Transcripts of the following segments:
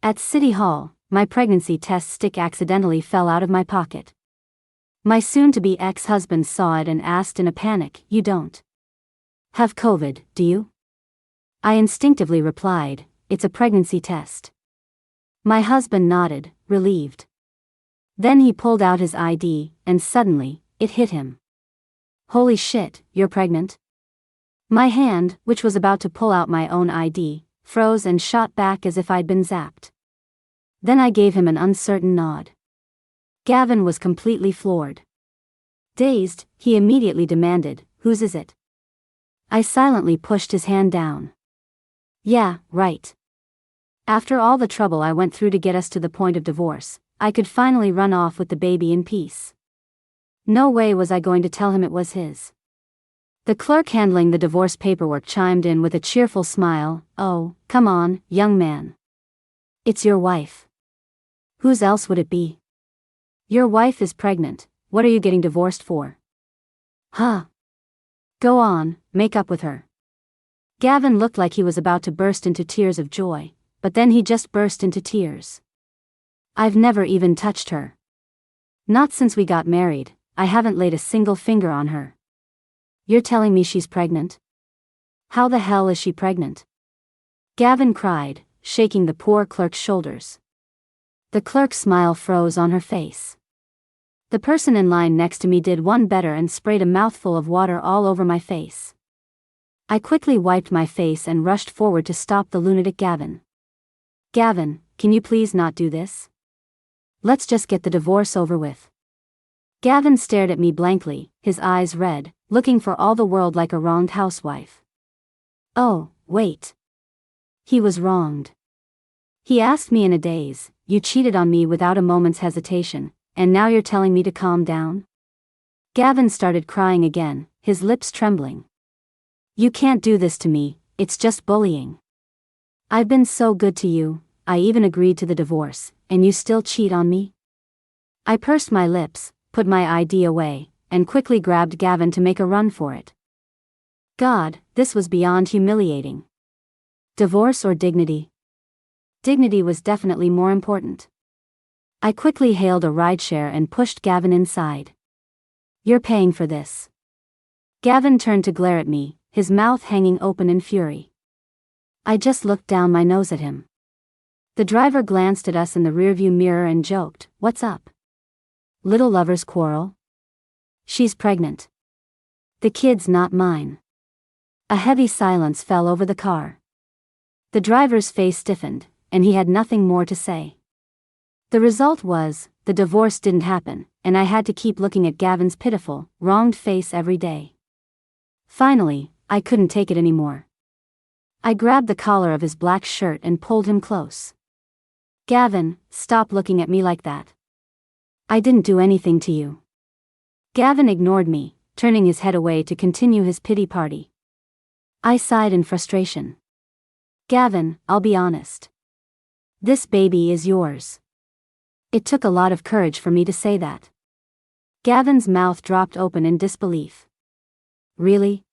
At City Hall, my pregnancy test stick accidentally fell out of my pocket. My soon-to-be ex-husband saw it and asked in a panic, "You don't have COVID, do you?" I instinctively replied, "It's a pregnancy test." My husband nodded, relieved. Then he pulled out his ID, and suddenly, it hit him. "Holy shit, you're pregnant?" My hand, which was about to pull out my own ID, froze and shot back as if I'd been zapped. Then I gave him an uncertain nod. Gavin was completely floored. Dazed, he immediately demanded, "Whose is it?" I silently pushed his hand down. "Yeah, right. After all the trouble I went through to get us to the point of divorce, I could finally run off with the baby in peace. No way was I going to tell him it was his." The clerk handling the divorce paperwork chimed in with a cheerful smile, "Oh, come on, young man. It's your wife. Whose else would it be? Your wife is pregnant, what are you getting divorced for?" "Huh. Go on, make up with her." Gavin looked like he was about to burst into tears of joy, but then he just burst into tears. "I've never even touched her. Not since we got married, I haven't laid a single finger on her." "You're telling me she's pregnant? How the hell is she pregnant?" Gavin cried, shaking the poor clerk's shoulders. The clerk's smile froze on her face. The person in line next to me did one better and sprayed a mouthful of water all over my face. I quickly wiped my face and rushed forward to stop the lunatic Gavin. "Gavin, can you please not do this? Let's just get the divorce over with." Gavin stared at me blankly, his eyes red, looking for all the world like a wronged housewife. Oh, wait. He was wronged. He asked me in a daze, "You cheated on me without a moment's hesitation, and now you're telling me to calm down?" Gavin started crying again, his lips trembling. "You can't do this to me, it's just bullying. I've been so good to you, I even agreed to the divorce, and you still cheat on me?" I pursed my lips, put my ID away, and quickly grabbed Gavin to make a run for it. God, this was beyond humiliating. Divorce or dignity? Dignity was definitely more important. I quickly hailed a rideshare and pushed Gavin inside. "You're paying for this." Gavin turned to glare at me, his mouth hanging open in fury. I just looked down my nose at him. The driver glanced at us in the rearview mirror and joked, "What's up? Little lovers quarrel? She's pregnant. The kid's not mine." A heavy silence fell over the car. The driver's face stiffened, and he had nothing more to say. The result was, the divorce didn't happen, and I had to keep looking at Gavin's pitiful, wronged face every day. Finally, I couldn't take it anymore. I grabbed the collar of his black shirt and pulled him close. "Gavin, stop looking at me like that. I didn't do anything to you." Gavin ignored me, turning his head away to continue his pity party. I sighed in frustration. "Gavin, I'll be honest. This baby is yours." It took a lot of courage for me to say that. Gavin's mouth dropped open in disbelief. "Really?"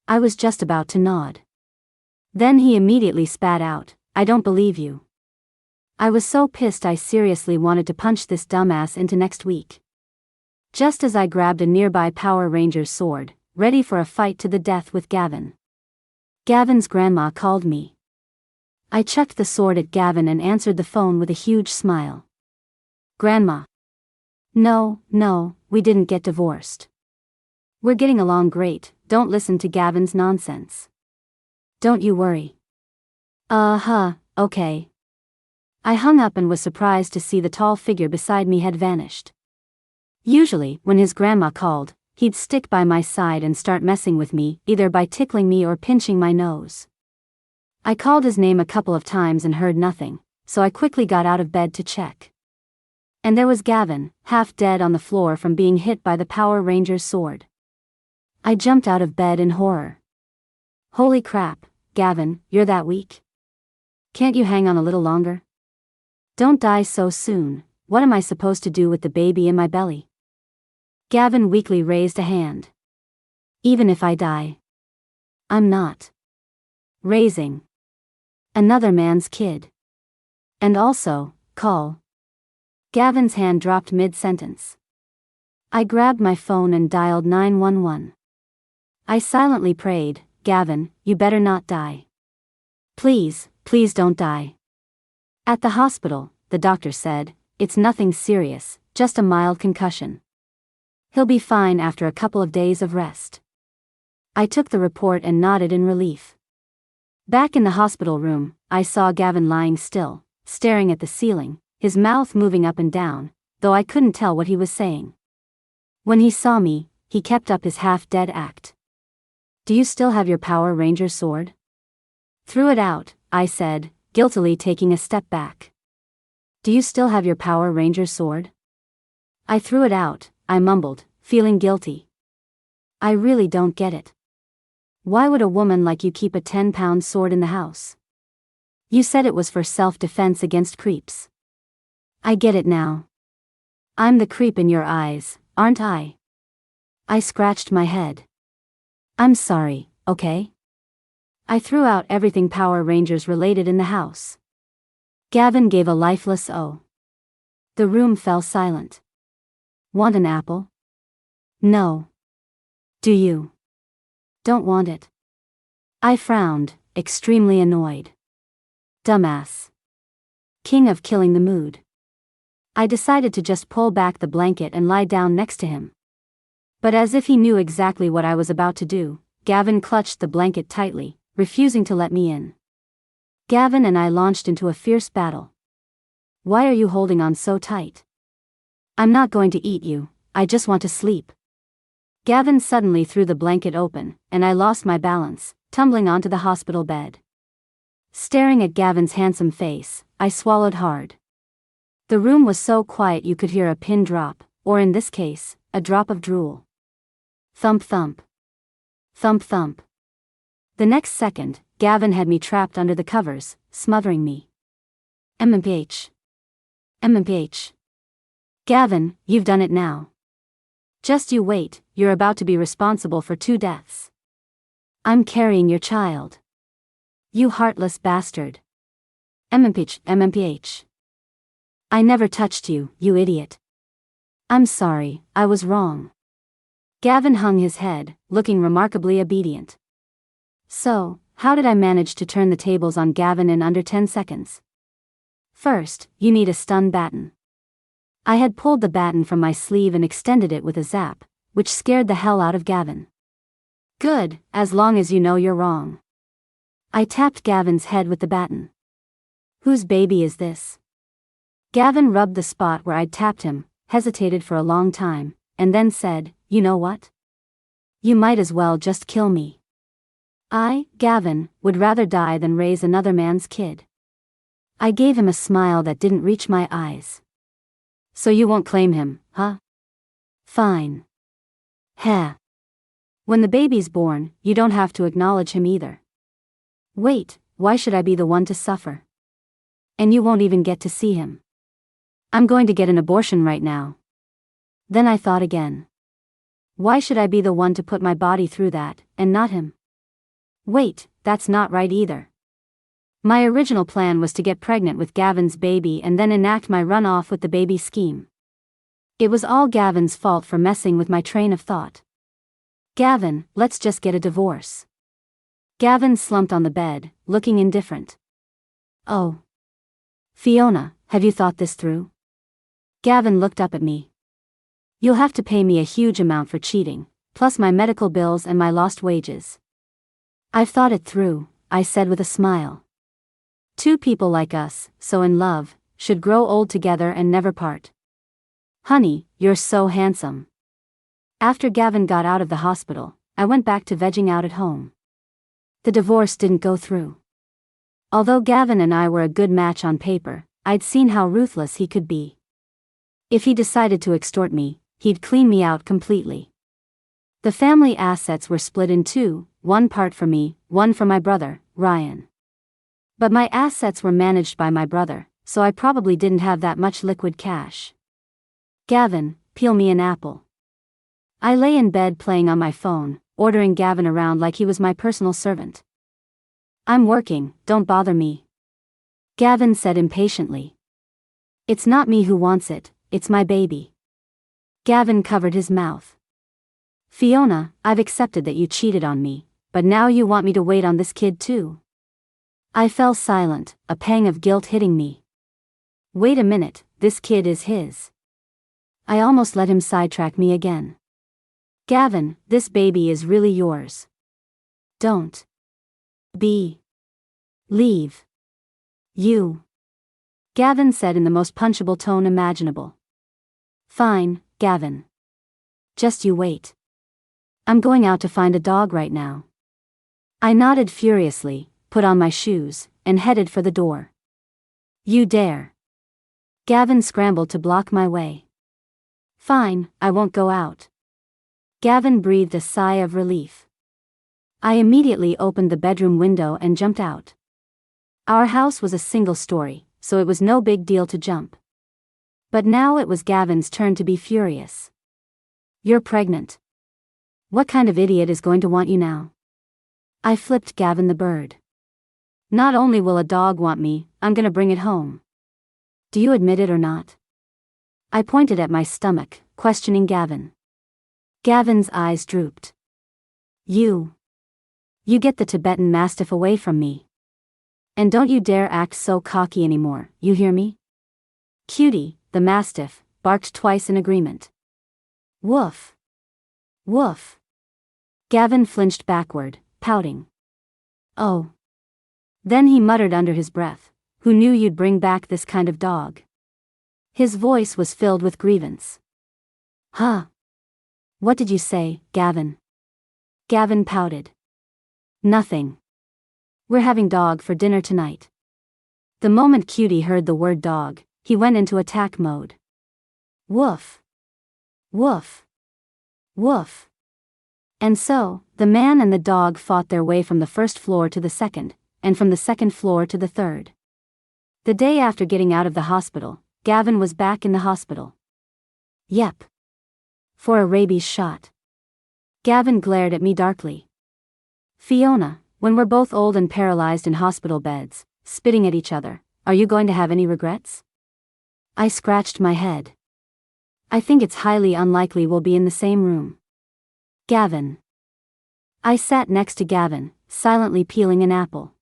I was just about to nod. Then he immediately spat out, "I don't believe you." I was so pissed I seriously wanted to punch this dumbass into next week. Just as I grabbed a nearby Power Ranger's sword, ready for a fight to the death with Gavin. Gavin's grandma called me. I chucked the sword at Gavin and answered the phone with a huge smile. "Grandma. No, we didn't get divorced. We're getting along great, don't listen to Gavin's nonsense. Don't you worry." Okay. I hung up and was surprised to see the tall figure beside me had vanished. Usually, when his grandma called, he'd stick by my side and start messing with me, either by tickling me or pinching my nose. I called his name a couple of times and heard nothing, so I quickly got out of bed to check. And there was Gavin, half dead on the floor from being hit by the Power Ranger's sword. I jumped out of bed in horror. "Holy crap, Gavin, you're that weak? Can't you hang on a little longer? Don't die so soon, what am I supposed to do with the baby in my belly?" Gavin weakly raised a hand. "Even if I die, I'm not raising another man's kid." And also, call. Gavin's hand dropped mid-sentence. I grabbed my phone and dialed 911. I silently prayed, Gavin, you better not die. Please, please don't die. At the hospital, the doctor said, it's nothing serious, just a mild concussion. He'll be fine after a couple of days of rest. I took the report and nodded in relief. Back in the hospital room, I saw Gavin lying still, staring at the ceiling, his mouth moving up and down, though I couldn't tell what he was saying. When he saw me, he kept up his half-dead act. Do you still have your Power Ranger sword? Threw it out, I said, guiltily taking a step back. Do you still have your Power Ranger sword? I threw it out, I mumbled, feeling guilty. I really don't get it. Why would a woman like you keep a 10-pound sword in the house? You said it was for self-defense against creeps. I get it now. I'm the creep in your eyes, aren't I? I scratched my head. I'm sorry, okay? I threw out everything Power Rangers related in the house. Gavin gave a lifeless "oh." The room fell silent. Want an apple? No. Do you? Don't want it. I frowned, extremely annoyed. Dumbass. King of killing the mood. I decided to just pull back the blanket and lie down next to him. But as if he knew exactly what I was about to do, Gavin clutched the blanket tightly, refusing to let me in. Gavin and I launched into a fierce battle. Why are you holding on so tight? I'm not going to eat you, I just want to sleep. Gavin suddenly threw the blanket open, and I lost my balance, tumbling onto the hospital bed. Staring at Gavin's handsome face, I swallowed hard. The room was so quiet you could hear a pin drop, or in this case, a drop of drool. Thump thump. Thump thump. The next second, Gavin had me trapped under the covers, smothering me. MMPH. MMPH. Gavin, you've done it now. Just you wait, you're about to be responsible for 2 deaths. I'm carrying your child. You heartless bastard. MMPH, MMPH. I never touched you, you idiot. I'm sorry, I was wrong. Gavin hung his head, looking remarkably obedient. So, how did I manage to turn the tables on Gavin in under 10 seconds? First, you need a stun baton. I had pulled the baton from my sleeve and extended it with a zap, which scared the hell out of Gavin. Good, as long as you know you're wrong. I tapped Gavin's head with the baton. Whose baby is this? Gavin rubbed the spot where I'd tapped him, hesitated for a long time, and then said, you know what? You might as well just kill me. I, Gavin, would rather die than raise another man's kid. I gave him a smile that didn't reach my eyes. So you won't claim him, huh? Fine. Heh. When the baby's born, you don't have to acknowledge him either. Wait, why should I be the one to suffer? And you won't even get to see him. I'm going to get an abortion right now. Then I thought again. Why should I be the one to put my body through that, and not him? Wait, that's not right either. My original plan was to get pregnant with Gavin's baby and then enact my run-off with the baby scheme. It was all Gavin's fault for messing with my train of thought. Gavin, let's just get a divorce. Gavin slumped on the bed, looking indifferent. Oh. Fiona, have you thought this through? Gavin looked up at me. You'll have to pay me a huge amount for cheating, plus my medical bills and my lost wages. I've thought it through, I said with a smile. 2 people like us, so in love, should grow old together and never part. Honey, you're so handsome. After Gavin got out of the hospital, I went back to vegging out at home. The divorce didn't go through. Although Gavin and I were a good match on paper, I'd seen how ruthless he could be. If he decided to extort me, he'd clean me out completely. The family assets were split in 2, 1 part for me, 1 for my brother, Ryan. But my assets were managed by my brother, so I probably didn't have that much liquid cash. Gavin, peel me an apple. I lay in bed playing on my phone, ordering Gavin around like he was my personal servant. I'm working, don't bother me. Gavin said impatiently. It's not me who wants it, it's my baby. Gavin covered his mouth. Fiona, I've accepted that you cheated on me, but now you want me to wait on this kid too? I fell silent, a pang of guilt hitting me. Wait a minute, this kid is his. I almost let him sidetrack me again. Gavin, this baby is really yours. Don't. Leave. You. Gavin said in the most punchable tone imaginable. Fine, Gavin. Just you wait. I'm going out to find a dog right now. I nodded furiously, put on my shoes, and headed for the door. You dare. Gavin scrambled to block my way. Fine, I won't go out. Gavin breathed a sigh of relief. I immediately opened the bedroom window and jumped out. Our house was a single story, so it was no big deal to jump. But now it was Gavin's turn to be furious. You're pregnant. What kind of idiot is going to want you now? I flipped Gavin the bird. Not only will a dog want me, I'm gonna bring it home. Do you admit it or not? I pointed at my stomach, questioning Gavin. Gavin's eyes drooped. You get the Tibetan Mastiff away from me. And don't you dare act so cocky anymore, you hear me? Cutie, the Mastiff, barked twice in agreement. Woof. Woof. Gavin flinched backward, pouting. Oh. Then he muttered under his breath, who knew you'd bring back this kind of dog? His voice was filled with grievance. Huh? What did you say, Gavin? Gavin pouted. Nothing. We're having dog for dinner tonight. The moment Cutie heard the word dog, he went into attack mode. Woof. Woof. Woof. And so, the man and the dog fought their way from the first floor to the second, and from the second floor to the third. The day after getting out of the hospital, Gavin was back in the hospital. Yep. For a rabies shot. Gavin glared at me darkly. Fiona, when we're both old and paralyzed in hospital beds, spitting at each other, are you going to have any regrets? I scratched my head. I think it's highly unlikely we'll be in the same room. Gavin. I sat next to Gavin, silently peeling an apple.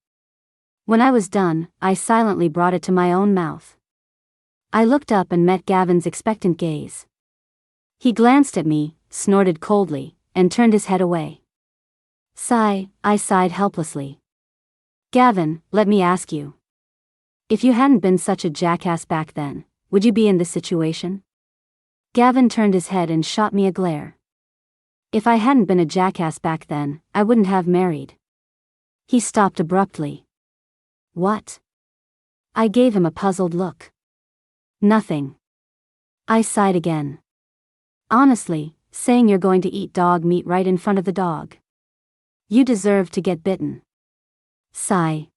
When I was done, I silently brought it to my own mouth. I looked up and met Gavin's expectant gaze. He glanced at me, snorted coldly, and turned his head away. Sigh, I sighed helplessly. Gavin, let me ask you. If you hadn't been such a jackass back then, would you be in this situation? Gavin turned his head and shot me a glare. If I hadn't been a jackass back then, I wouldn't have married. He stopped abruptly. What? I gave him a puzzled look. Nothing. I sighed again. Honestly, saying you're going to eat dog meat right in front of the dog. You deserve to get bitten. Sigh.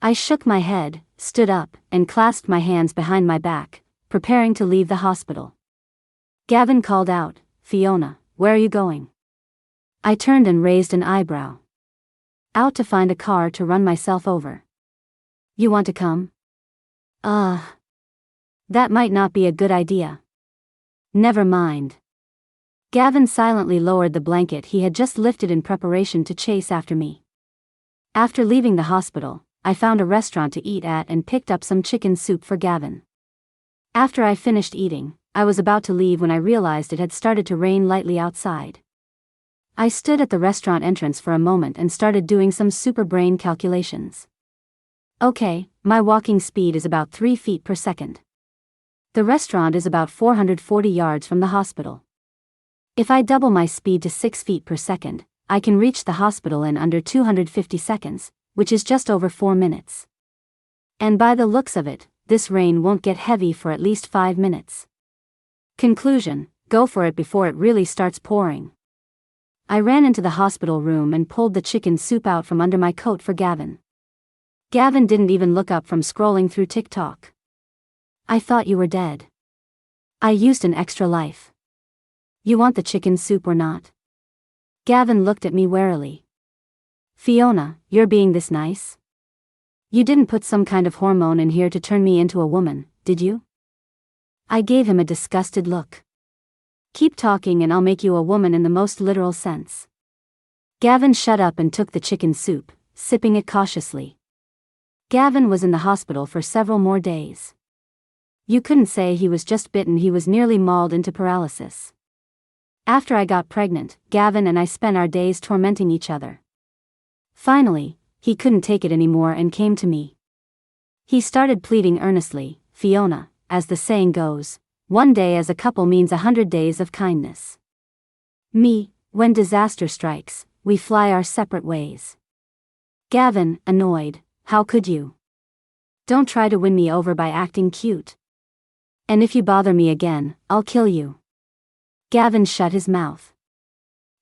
I shook my head, stood up, and clasped my hands behind my back, preparing to leave the hospital. Gavin called out, Fiona, where are you going? I turned and raised an eyebrow. Out to find a car to run myself over. You want to come? That might not be a good idea. Never mind. Gavin silently lowered the blanket he had just lifted in preparation to chase after me. After leaving the hospital, I found a restaurant to eat at and picked up some chicken soup for Gavin. After I finished eating, I was about to leave when I realized it had started to rain lightly outside. I stood at the restaurant entrance for a moment and started doing some super brain calculations. Okay, my walking speed is about 3 feet per second. The restaurant is about 440 yards from the hospital. If I double my speed to 6 feet per second, I can reach the hospital in under 250 seconds, which is just over 4 minutes. And by the looks of it, this rain won't get heavy for at least 5 minutes. Conclusion, go for it before it really starts pouring. I ran into the hospital room and pulled the chicken soup out from under my coat for Gavin. Gavin didn't even look up from scrolling through TikTok. I thought you were dead. I used an extra life. You want the chicken soup or not? Gavin looked at me warily. Fiona, you're being this nice? You didn't put some kind of hormone in here to turn me into a woman, did you? I gave him a disgusted look. Keep talking and I'll make you a woman in the most literal sense. Gavin shut up and took the chicken soup, sipping it cautiously. Gavin was in the hospital for several more days. You couldn't say he was just bitten, he was nearly mauled into paralysis. After I got pregnant, Gavin and I spent our days tormenting each other. Finally, he couldn't take it anymore and came to me. He started pleading earnestly, Fiona, as the saying goes, one day as a couple means 100 days of kindness. Me, when disaster strikes, we fly our separate ways. Gavin, annoyed, how could you? Don't try to win me over by acting cute. And if you bother me again, I'll kill you. Gavin shut his mouth.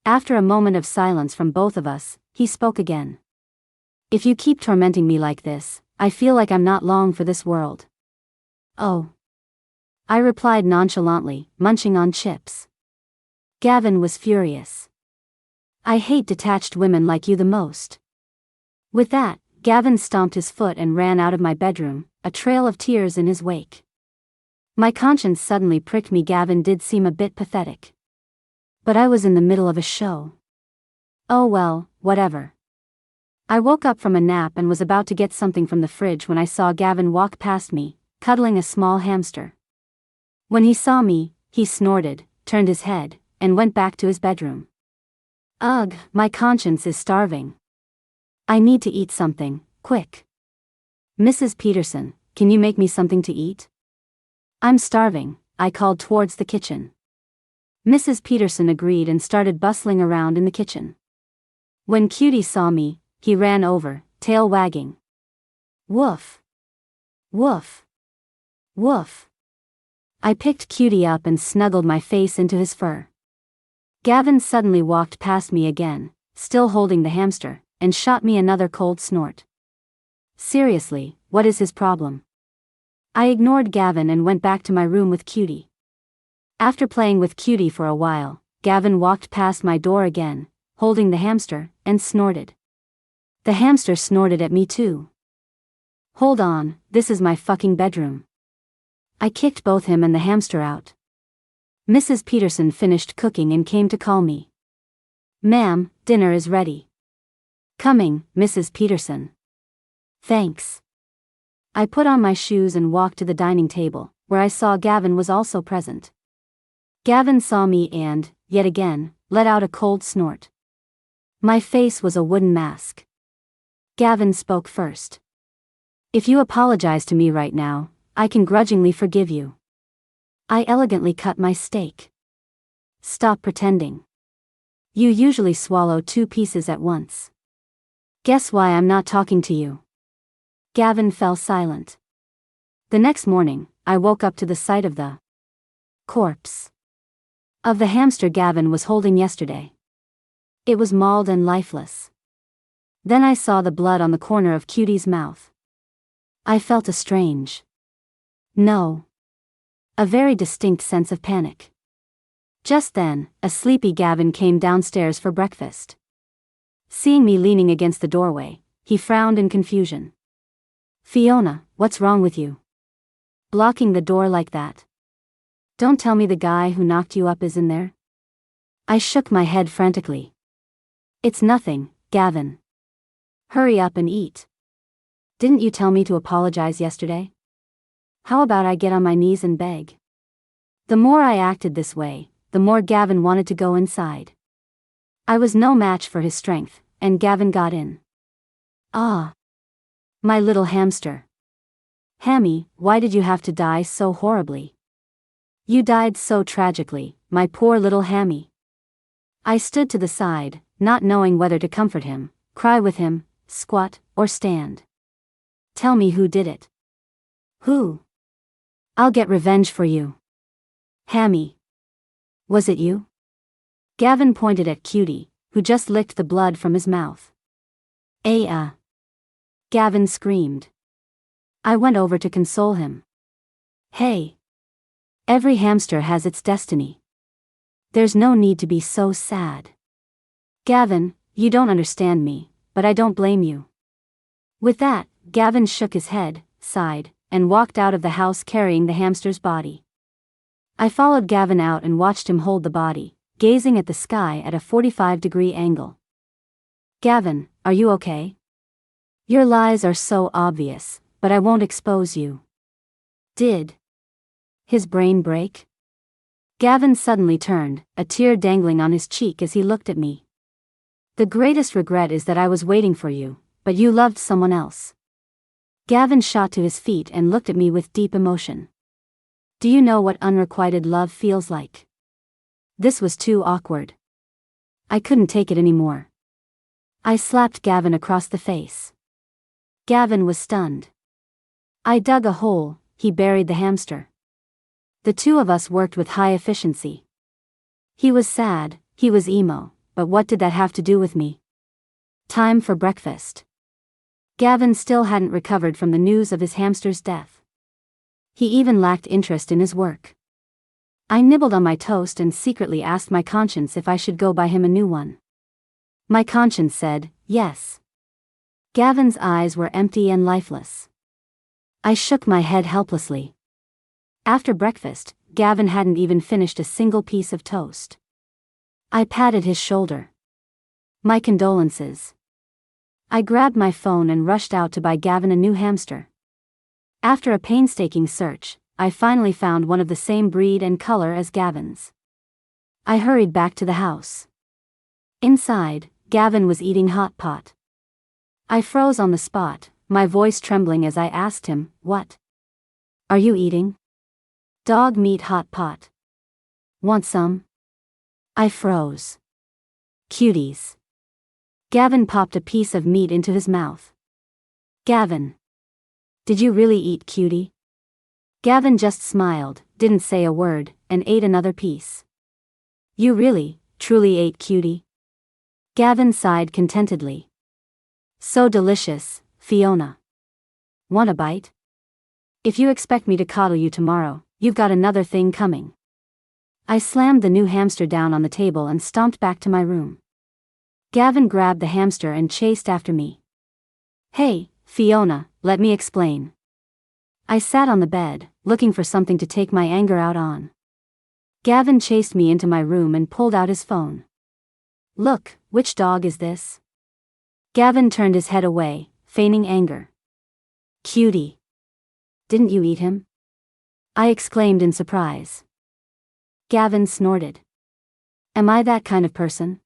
After a moment of silence from both of us, he spoke again. If you keep tormenting me like this, I feel like I'm not long for this world. Oh. I replied nonchalantly, munching on chips. Gavin was furious. I hate detached women like you the most. With that, Gavin stomped his foot and ran out of my bedroom, a trail of tears in his wake. My conscience suddenly pricked me. Gavin did seem a bit pathetic. But I was in the middle of a show. Oh well, whatever. I woke up from a nap and was about to get something from the fridge when I saw Gavin walk past me, cuddling a small hamster. When he saw me, he snorted, turned his head, and went back to his bedroom. Ugh, my conscience is starving. I need to eat something, quick. Mrs. Peterson, can you make me something to eat? I'm starving, I called towards the kitchen. Mrs. Peterson agreed and started bustling around in the kitchen. When Cutie saw me, he ran over, tail wagging. Woof. Woof. Woof. I picked Cutie up and snuggled my face into his fur. Gavin suddenly walked past me again, still holding the hamster, and shot me another cold snort. Seriously, what is his problem? I ignored Gavin and went back to my room with Cutie. After playing with Cutie for a while, Gavin walked past my door again, holding the hamster, and snorted. The hamster snorted at me too. Hold on, this is my fucking bedroom. I kicked both him and the hamster out. Mrs. Peterson finished cooking and came to call me. Ma'am, dinner is ready. Coming, Mrs. Peterson. Thanks. I put on my shoes and walked to the dining table, where I saw Gavin was also present. Gavin saw me and, yet again, let out a cold snort. My face was a wooden mask. Gavin spoke first. If you apologize to me right now, I can grudgingly forgive you. I elegantly cut my steak. Stop pretending. You usually swallow 2 pieces at once. Guess why I'm not talking to you? Gavin fell silent. The next morning, I woke up to the sight of the corpse of the hamster Gavin was holding yesterday. It was mauled and lifeless. Then I saw the blood on the corner of Cutie's mouth. I felt a strange, no, a very distinct sense of panic. Just then, a sleepy Gavin came downstairs for breakfast. Seeing me leaning against the doorway, he frowned in confusion. Fiona, what's wrong with you? Blocking the door like that? Don't tell me the guy who knocked you up is in there? I shook my head frantically. It's nothing, Gavin. Hurry up and eat. Didn't you tell me to apologize yesterday? How about I get on my knees and beg? The more I acted this way, the more Gavin wanted to go inside. I was no match for his strength, and Gavin got in. Ah. My little hamster. Hammy, why did you have to die so horribly? You died so tragically, my poor little Hammy. I stood to the side, not knowing whether to comfort him, cry with him, squat, or stand. Tell me who did it. Who? I'll get revenge for you. Hammy. Was it you? Gavin pointed at Cutie, who just licked the blood from his mouth. Gavin screamed. I went over to console him. Hey. Every hamster has its destiny. There's no need to be so sad. Gavin, you don't understand me, but I don't blame you. With that, Gavin shook his head, sighed, and walked out of the house carrying the hamster's body. I followed Gavin out and watched him hold the body, gazing at the sky at a 45-degree angle. Gavin, are you okay? Your lies are so obvious, but I won't expose you. Did his brain break? Gavin suddenly turned, a tear dangling on his cheek as he looked at me. The greatest regret is that I was waiting for you, but you loved someone else. Gavin shot to his feet and looked at me with deep emotion. Do you know what unrequited love feels like? This was too awkward. I couldn't take it anymore. I slapped Gavin across the face. Gavin was stunned. I dug a hole, he buried the hamster. The two of us worked with high efficiency. He was sad, he was emo, but what did that have to do with me? Time for breakfast. Gavin still hadn't recovered from the news of his hamster's death. He even lacked interest in his work. I nibbled on my toast and secretly asked my conscience if I should go buy him a new one. My conscience said, yes. Gavin's eyes were empty and lifeless. I shook my head helplessly. After breakfast, Gavin hadn't even finished a single piece of toast. I patted his shoulder. My condolences. I grabbed my phone and rushed out to buy Gavin a new hamster. After a painstaking search, I finally found one of the same breed and color as Gavin's. I hurried back to the house. Inside, Gavin was eating hot pot. I froze on the spot, my voice trembling as I asked him, "What are you eating?" "Dog meat hot pot. Want some?" I froze. Cuties. Gavin popped a piece of meat into his mouth. Gavin. Did you really eat, cutie? Gavin just smiled, didn't say a word, and ate another piece. You really, truly ate, cutie? Gavin sighed contentedly. So delicious, Fiona. Want a bite? If you expect me to coddle you tomorrow, you've got another thing coming. I slammed the new hamster down on the table and stomped back to my room. Gavin grabbed the hamster and chased after me. Hey, Fiona, let me explain. I sat on the bed, looking for something to take my anger out on. Gavin chased me into my room and pulled out his phone. Look, which dog is this? Gavin turned his head away, feigning anger. Cutie. Didn't you eat him? I exclaimed in surprise. Gavin snorted. Am I that kind of person?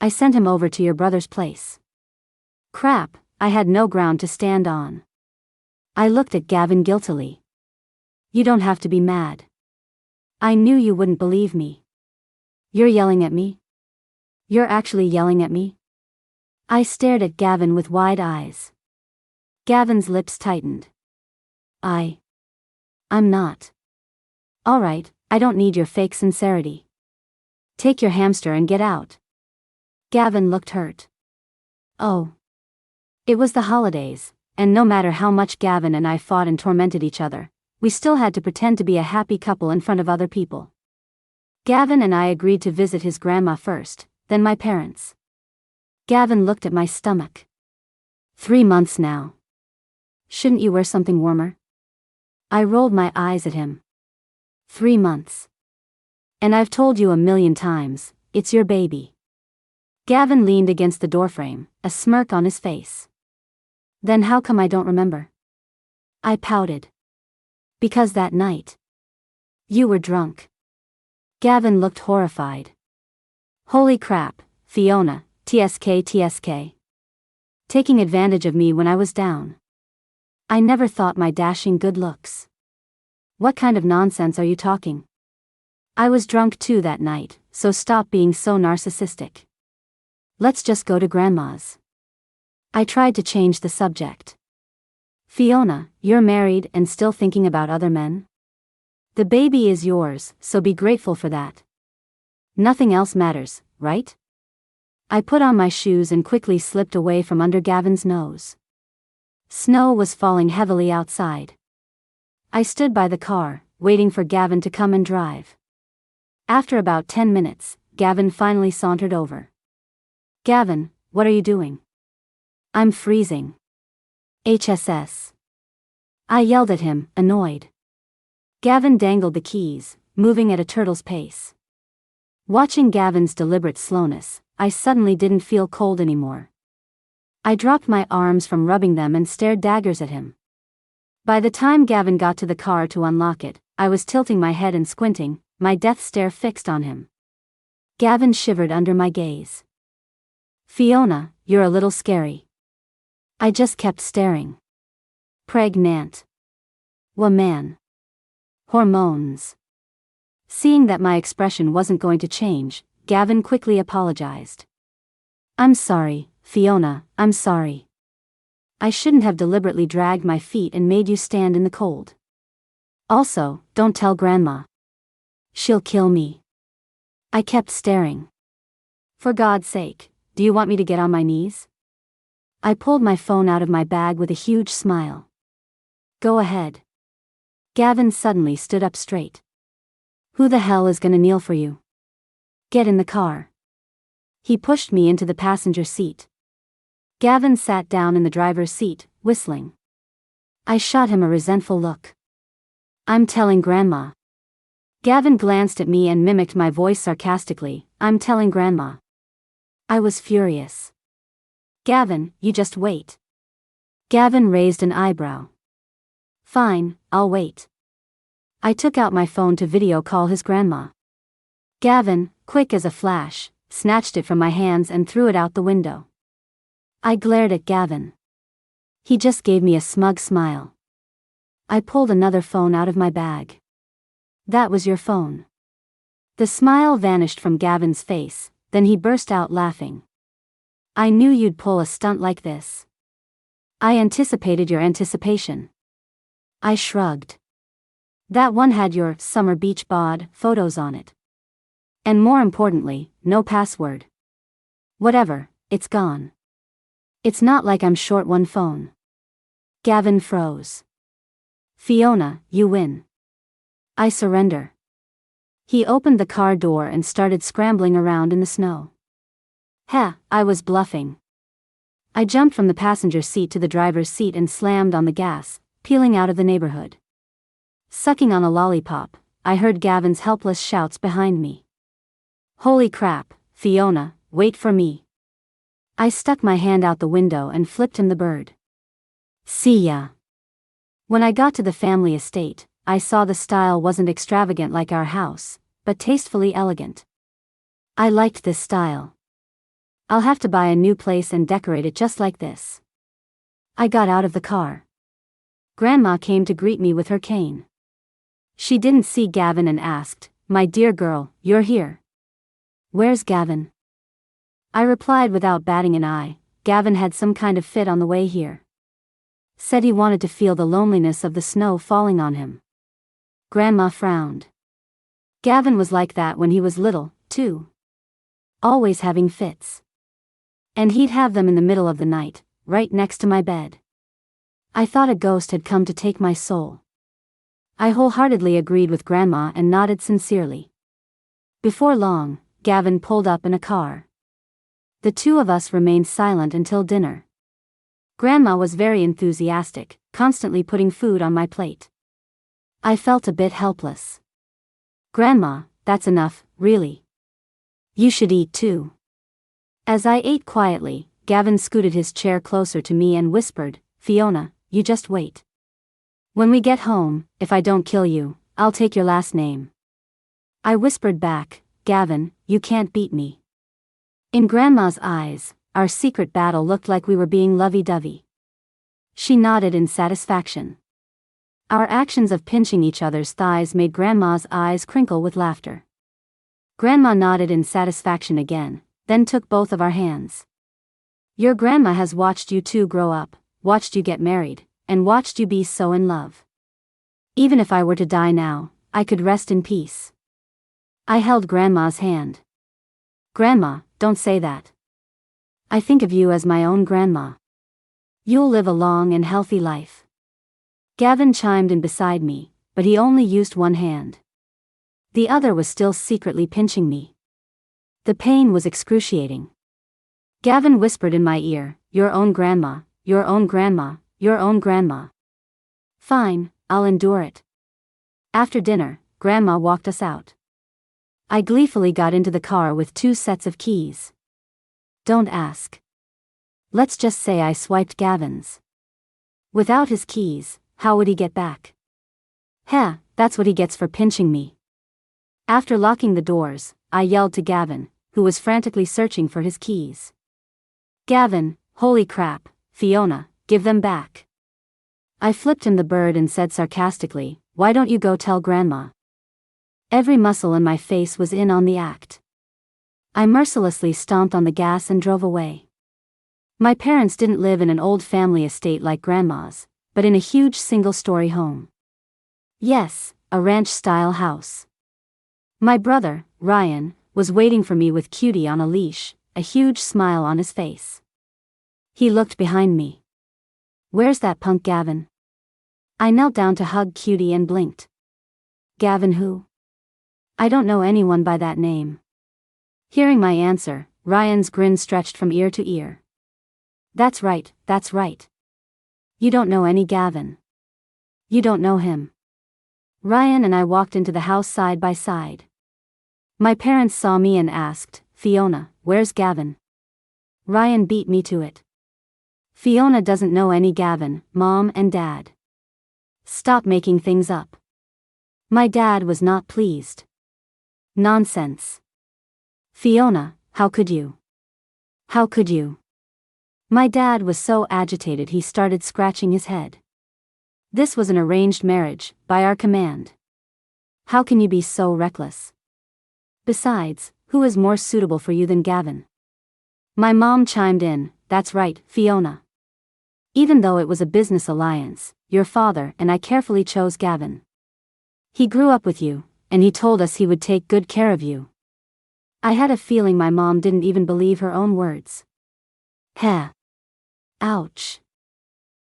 I sent him over to your brother's place. Crap, I had no ground to stand on. I looked at Gavin guiltily. You don't have to be mad. I knew you wouldn't believe me. You're yelling at me? You're actually yelling at me? I stared at Gavin with wide eyes. Gavin's lips tightened. I'm not. All right, I don't need your fake sincerity. Take your hamster and get out. Gavin looked hurt. Oh. It was the holidays, and no matter how much Gavin and I fought and tormented each other, we still had to pretend to be a happy couple in front of other people. Gavin and I agreed to visit his grandma first, then my parents. Gavin looked at my stomach. 3 months now. Shouldn't you wear something warmer? I rolled my eyes at him. 3 months. And I've told you a million times, it's your baby. Gavin leaned against the doorframe, a smirk on his face. Then how come I don't remember? I pouted. Because that night. You were drunk. Gavin looked horrified. Holy crap, Fiona, TSK. Taking advantage of me when I was down. I never thought my dashing good looks. What kind of nonsense are you talking? I was drunk too that night, so stop being so narcissistic. Let's just go to Grandma's. I tried to change the subject. Fiona, you're married and still thinking about other men? The baby is yours, so be grateful for that. Nothing else matters, right? I put on my shoes and quickly slipped away from under Gavin's nose. Snow was falling heavily outside. I stood by the car, waiting for Gavin to come and drive. After about 10 minutes, Gavin finally sauntered over. Gavin, what are you doing? I'm freezing. HSS. I yelled at him, annoyed. Gavin dangled the keys, moving at a turtle's pace. Watching Gavin's deliberate slowness, I suddenly didn't feel cold anymore. I dropped my arms from rubbing them and stared daggers at him. By the time Gavin got to the car to unlock it, I was tilting my head and squinting, my death stare fixed on him. Gavin shivered under my gaze. Fiona, you're a little scary. I just kept staring. Pregnant. Woman. Hormones. Seeing that my expression wasn't going to change, Gavin quickly apologized. I'm sorry, Fiona, I'm sorry. I shouldn't have deliberately dragged my feet and made you stand in the cold. Also, don't tell Grandma. She'll kill me. I kept staring. For God's sake, do you want me to get on my knees? I pulled my phone out of my bag with a huge smile. Go ahead. Gavin suddenly stood up straight. Who the hell is gonna kneel for you? Get in the car. He pushed me into the passenger seat. Gavin sat down in the driver's seat, whistling. I shot him a resentful look. I'm telling Grandma. Gavin glanced at me and mimicked my voice sarcastically. I'm telling Grandma. I was furious. Gavin, you just wait. Gavin raised an eyebrow. Fine, I'll wait. I took out my phone to video call his grandma. Gavin, quick as a flash, snatched it from my hands and threw it out the window. I glared at Gavin. He just gave me a smug smile. I pulled another phone out of my bag. That was your phone. The smile vanished from Gavin's face, then he burst out laughing. I knew you'd pull a stunt like this. I anticipated your anticipation. I shrugged. That one had your summer beach bod photos on it. And more importantly, no password. Whatever, it's gone. It's not like I'm short one phone. Gavin froze. Fiona, you win. I surrender. He opened the car door and started scrambling around in the snow. I was bluffing. I jumped from the passenger seat to the driver's seat and slammed on the gas, peeling out of the neighborhood. Sucking on a lollipop, I heard Gavin's helpless shouts behind me. Holy crap, Fiona, wait for me. I stuck my hand out the window and flipped him the bird. See ya. When I got to the family estate, I saw the style wasn't extravagant like our house, but tastefully elegant. I liked this style. I'll have to buy a new place and decorate it just like this. I got out of the car. Grandma came to greet me with her cane. She didn't see Gavin and asked, "My dear girl, you're here. Where's Gavin?" I replied without batting an eye, Gavin had some kind of fit on the way here. Said he wanted to feel the loneliness of the snow falling on him. Grandma frowned. Gavin was like that when he was little, too. Always having fits. And he'd have them in the middle of the night, right next to my bed. I thought a ghost had come to take my soul. I wholeheartedly agreed with Grandma and nodded sincerely. Before long, Gavin pulled up in a car. The two of us remained silent until dinner. Grandma was very enthusiastic, constantly putting food on my plate. I felt a bit helpless. Grandma, that's enough, really. You should eat too. As I ate quietly, Gavin scooted his chair closer to me and whispered, Fiona, you just wait. When we get home, if I don't kill you, I'll take your last name. I whispered back, Gavin, you can't beat me. In Grandma's eyes, our secret battle looked like we were being lovey-dovey. She nodded in satisfaction. Our actions of pinching each other's thighs made Grandma's eyes crinkle with laughter. Grandma nodded in satisfaction again, then took both of our hands. Your grandma has watched you two grow up, watched you get married, and watched you be so in love. Even if I were to die now, I could rest in peace. I held Grandma's hand. Grandma, don't say that. I think of you as my own grandma. You'll live a long and healthy life. Gavin chimed in beside me, but he only used one hand. The other was still secretly pinching me. The pain was excruciating. Gavin whispered in my ear, your own grandma, your own grandma. Fine, I'll endure it. After dinner, Grandma walked us out. I gleefully got into the car with 2 sets of keys. Don't ask. Let's just say I swiped Gavin's. Without his keys, how would he get back? Heh, that's what he gets for pinching me. After locking the doors, I yelled to Gavin, who was frantically searching for his keys. Gavin, holy crap, Fiona, give them back. I flipped him the bird and said sarcastically, why don't you go tell Grandma? Every muscle in my face was in on the act. I mercilessly stomped on the gas and drove away. My parents didn't live in an old family estate like Grandma's, but in a huge single-story home. Yes, a ranch-style house. My brother, Ryan, was waiting for me with Cutie on a leash, a huge smile on his face. He looked behind me. Where's that punk Gavin? I knelt down to hug Cutie and blinked. Gavin who? I don't know anyone by that name. Hearing my answer, Ryan's grin stretched from ear to ear. That's right, that's right. You don't know any Gavin. You don't know him. Ryan and I walked into the house side by side. My parents saw me and asked, Fiona, where's Gavin? Ryan beat me to it. Fiona doesn't know any Gavin, Mom and Dad. Stop making things up. My dad was not pleased. Nonsense. Fiona, how could you? How could you? My dad was so agitated he started scratching his head. This was an arranged marriage, by our command. How can you be so reckless? Besides, who is more suitable for you than Gavin? My mom chimed in, that's right, Fiona. Even though it was a business alliance, your father and I carefully chose Gavin. He grew up with you, and he told us he would take good care of you. I had a feeling my mom didn't even believe her own words. Heh. Ouch.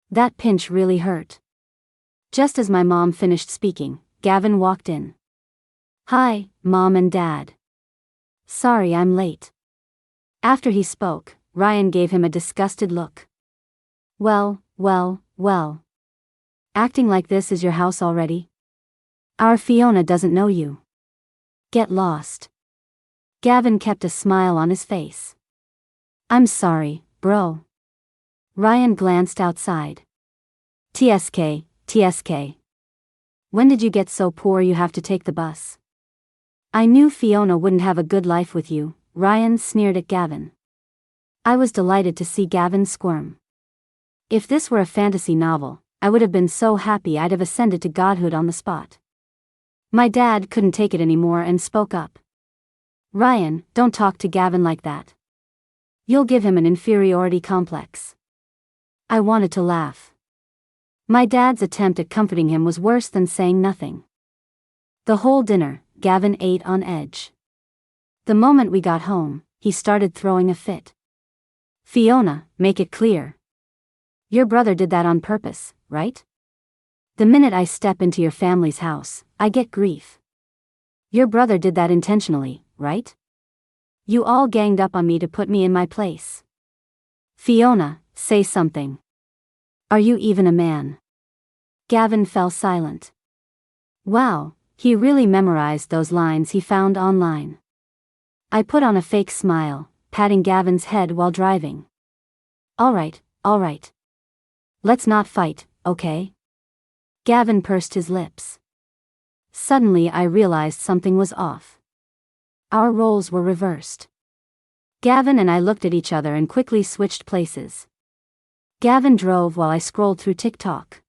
That pinch really hurt. Just as my mom finished speaking, Gavin walked in. Hi, Mom and Dad. Sorry I'm late. After he spoke, Ryan gave him a disgusted look. Well. Acting like this is your house already? Our Fiona doesn't know you. Get lost. Gavin kept a smile on his face. I'm sorry, bro. Ryan glanced outside. TSK. When did you get so poor you have to take the bus? I knew Fiona wouldn't have a good life with you, Ryan sneered at Gavin. I was delighted to see Gavin squirm. If this were a fantasy novel, I would have been so happy I'd have ascended to godhood on the spot. My dad couldn't take it anymore and spoke up. Ryan, don't talk to Gavin like that. You'll give him an inferiority complex. I wanted to laugh. My dad's attempt at comforting him was worse than saying nothing. The whole dinner, Gavin ate on edge. The moment we got home, he started throwing a fit. Fiona, make it clear. Your brother did that on purpose, right? The minute I step into your family's house, I get grief. Your brother did that intentionally, right? You all ganged up on me to put me in my place. Fiona, say something. Are you even a man? Gavin fell silent. Wow, he really memorized those lines he found online. I put on a fake smile, patting Gavin's head while driving. All right. Let's not fight, okay? Gavin pursed his lips. Suddenly I realized something was off. Our roles were reversed. Gavin and I looked at each other and quickly switched places. Gavin drove while I scrolled through TikTok.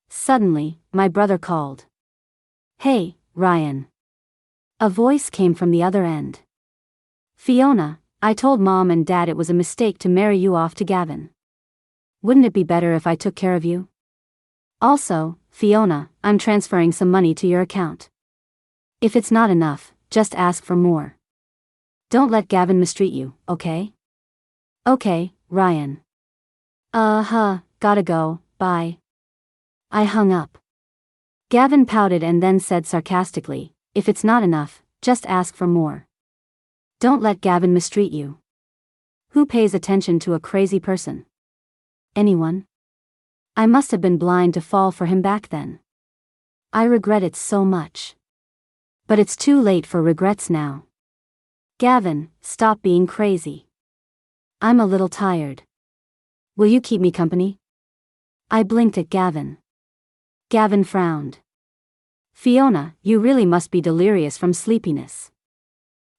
Suddenly, my brother called. Hey, Ryan. A voice came from the other end. Fiona, I told Mom and Dad it was a mistake to marry you off to Gavin. Wouldn't it be better if I took care of you? Also, Fiona, I'm transferring some money to your account. If it's not enough, just ask for more. Don't let Gavin mistreat you, okay? Okay, Ryan. Gotta go, bye. I hung up. Gavin pouted and then said sarcastically, if it's not enough, just ask for more. Don't let Gavin mistreat you. Who pays attention to a crazy person? Anyone? I must have been blind to fall for him back then. I regret it so much. But it's too late for regrets now. Gavin, stop being crazy. I'm a little tired. Will you keep me company? I blinked at Gavin. Gavin frowned. Fiona, you really must be delirious from sleepiness.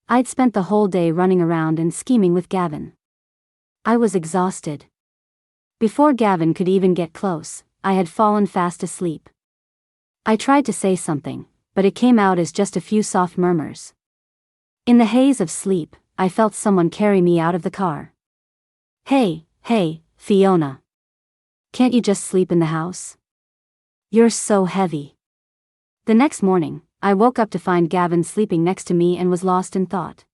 I'd spent the whole day running around and scheming with Gavin. I was exhausted. Before Gavin could even get close, I had fallen fast asleep. I tried to say something, but it came out as just a few soft murmurs. In the haze of sleep, I felt someone carry me out of the car. Hey, Fiona. Can't you just sleep in the house? You're so heavy. The next morning, I woke up to find Gavin sleeping next to me and was lost in thought.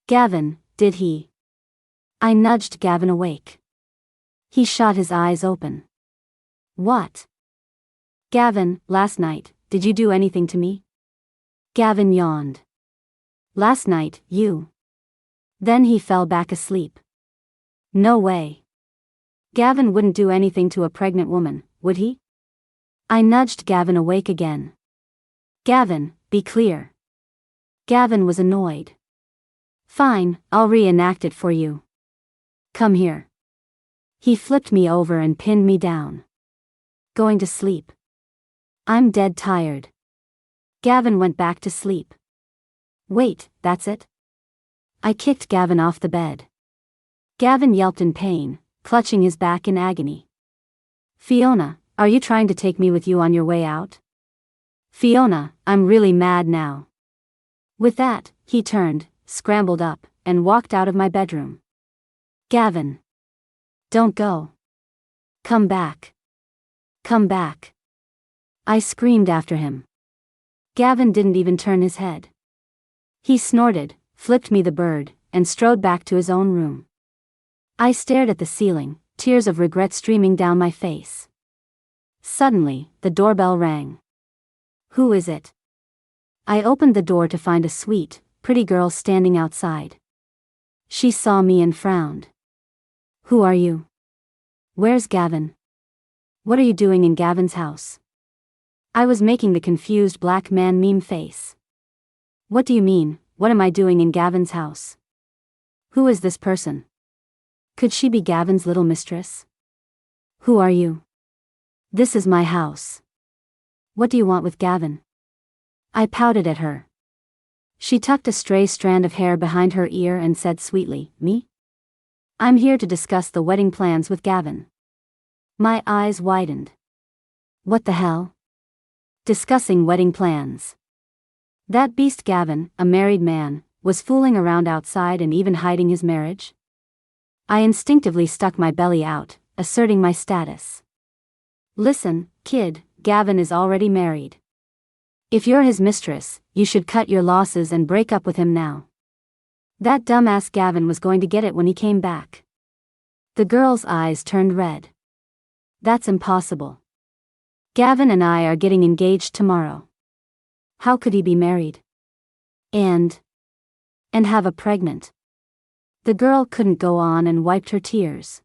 Gavin, did he? I nudged Gavin awake. He shot his eyes open. What? Gavin, last night, did you do anything to me? Gavin yawned. Last night, you. Then he fell back asleep. No way. Gavin wouldn't do anything to a pregnant woman, would he? I nudged Gavin awake again. Gavin, be clear. Gavin was annoyed. Fine, I'll reenact it for you. Come here. He flipped me over and pinned me down. Going to sleep. I'm dead tired. Gavin went back to sleep. Wait, that's it? I kicked Gavin off the bed. Gavin yelped in pain, clutching his back in agony. Fiona, are you trying to take me with you on your way out? Fiona, I'm really mad now. With that, he turned, scrambled up, and walked out of my bedroom. Gavin. Don't go. Come back. Come back. I screamed after him. Gavin didn't even turn his head. He snorted, flipped me the bird, and strode back to his own room. I stared at the ceiling, tears of regret streaming down my face. Suddenly, the doorbell rang. Who is it? I opened the door to find a sweet, pretty girl standing outside. She saw me and frowned. Who are you? Where's Gavin? What are you doing in Gavin's house? I was making the confused black man meme face. What do you mean, what am I doing in Gavin's house? Who is this person? Could she be Gavin's little mistress? Who are you? This is my house. What do you want with Gavin? I pouted at her. She tucked a stray strand of hair behind her ear and said sweetly, Me? I'm here to discuss the wedding plans with Gavin. My eyes widened. What the hell? Discussing wedding plans. That beast Gavin, a married man, was fooling around outside and even hiding his marriage? I instinctively stuck my belly out, asserting my status. Listen, kid, Gavin is already married. If you're his mistress, you should cut your losses and break up with him now. That dumbass Gavin was going to get it when he came back. The girl's eyes turned red. That's impossible. Gavin and I are getting engaged tomorrow. How could he be married? And have a pregnant? The girl couldn't go on and wiped her tears.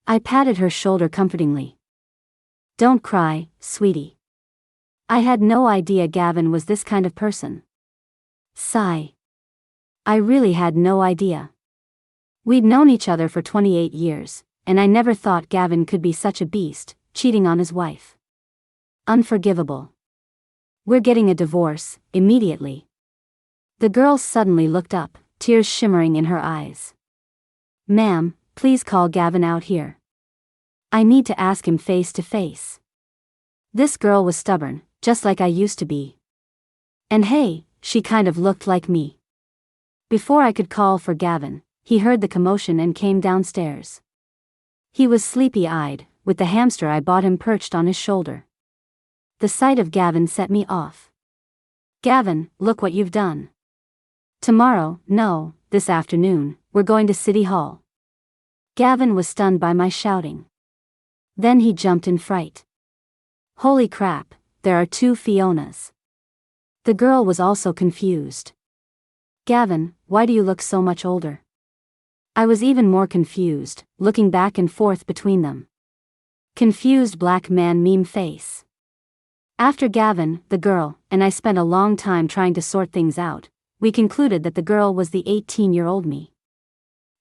I patted her shoulder comfortingly. Don't cry, sweetie. I had no idea Gavin was this kind of person. Sigh. I really had no idea. We'd known each other for 28 years, and I never thought Gavin could be such a beast, cheating on his wife. Unforgivable. We're getting a divorce, immediately. The girl suddenly looked up, tears shimmering in her eyes. Ma'am, please call Gavin out here. I need to ask him face to face. This girl was stubborn, just like I used to be. And hey, she kind of looked like me. Before I could call for Gavin, he heard the commotion and came downstairs. He was sleepy-eyed, with the hamster I bought him perched on his shoulder. The sight of Gavin set me off. Gavin, look what you've done. Tomorrow, no, this afternoon, we're going to City Hall. Gavin was stunned by my shouting. Then he jumped in fright. Holy crap, there are two Fionas. The girl was also confused. Gavin, why do you look so much older? I was even more confused, looking back and forth between them. Confused black man meme face. After Gavin, the girl, and I spent a long time trying to sort things out, we concluded that the girl was the 18-year-old me.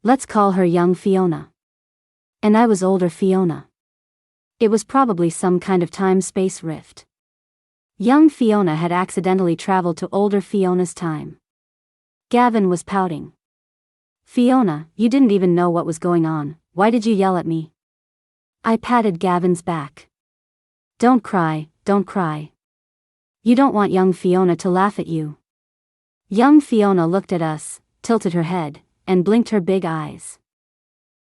Let's call her young Fiona. And I was older Fiona. It was probably some kind of time-space rift. Young Fiona had accidentally traveled to older Fiona's time. Gavin was pouting. Fiona, you didn't even know what was going on, why did you yell at me? I patted Gavin's back. Don't cry, don't cry. You don't want young Fiona to laugh at you. Young Fiona looked at us, tilted her head, and blinked her big eyes.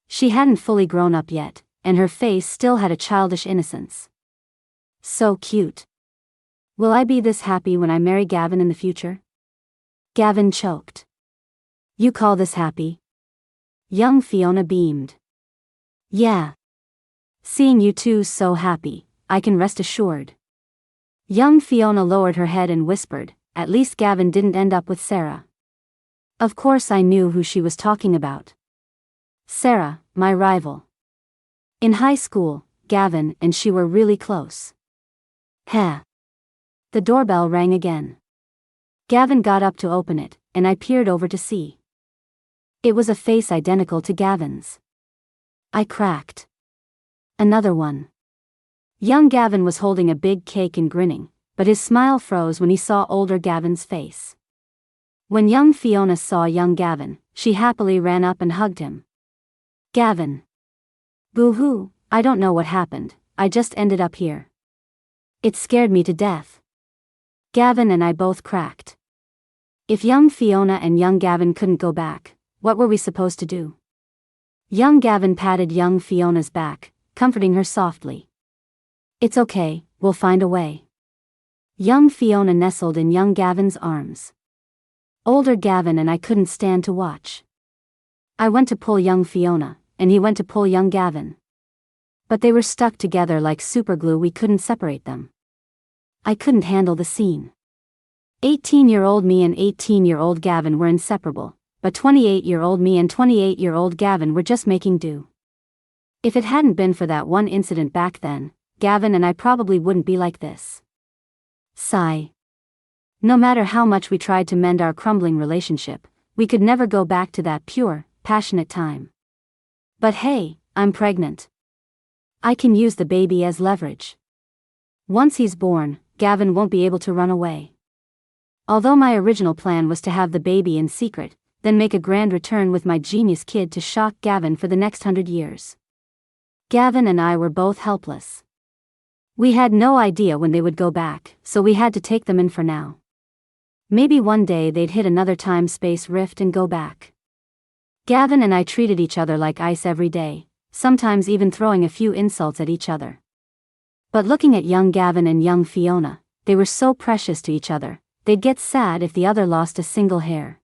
She hadn't fully grown up yet, and her face still had a childish innocence. So cute. Will I be this happy when I marry Gavin in the future? Gavin choked. You call this happy? Young Fiona beamed. Yeah. Seeing you two so happy, I can rest assured. Young Fiona lowered her head and whispered, at least Gavin didn't end up with Sarah. Of course I knew who she was talking about. Sarah, my rival. In high school, Gavin and she were really close. Heh. The doorbell rang again. Gavin got up to open it, and I peered over to see. It was a face identical to Gavin's. I cracked. Another one. Young Gavin was holding a big cake and grinning, but his smile froze when he saw older Gavin's face. When young Fiona saw young Gavin, she happily ran up and hugged him. Gavin. Boo-hoo, I don't know what happened, I just ended up here. It scared me to death. Gavin and I both cracked. If young Fiona and young Gavin couldn't go back, what were we supposed to do? Young Gavin patted young Fiona's back, comforting her softly. It's okay, we'll find a way. Young Fiona nestled in young Gavin's arms. Older Gavin and I couldn't stand to watch. I went to pull young Fiona, and he went to pull young Gavin. But they were stuck together like superglue, we couldn't separate them. I couldn't handle the scene. 18-year-old me and 18-year-old Gavin were inseparable, but 28-year-old me and 28-year-old Gavin were just making do. If it hadn't been for that one incident back then, Gavin and I probably wouldn't be like this. Sigh. No matter how much we tried to mend our crumbling relationship, we could never go back to that pure, passionate time. But hey, I'm pregnant. I can use the baby as leverage. Once he's born, Gavin won't be able to run away. Although my original plan was to have the baby in secret, then make a grand return with my genius kid to shock Gavin for the next 100 years. Gavin and I were both helpless. We had no idea when they would go back, so we had to take them in for now. Maybe one day they'd hit another time-space rift and go back. Gavin and I treated each other like ice every day, sometimes even throwing a few insults at each other. But looking at young Gavin and young Fiona, they were so precious to each other, they'd get sad if the other lost a single hair.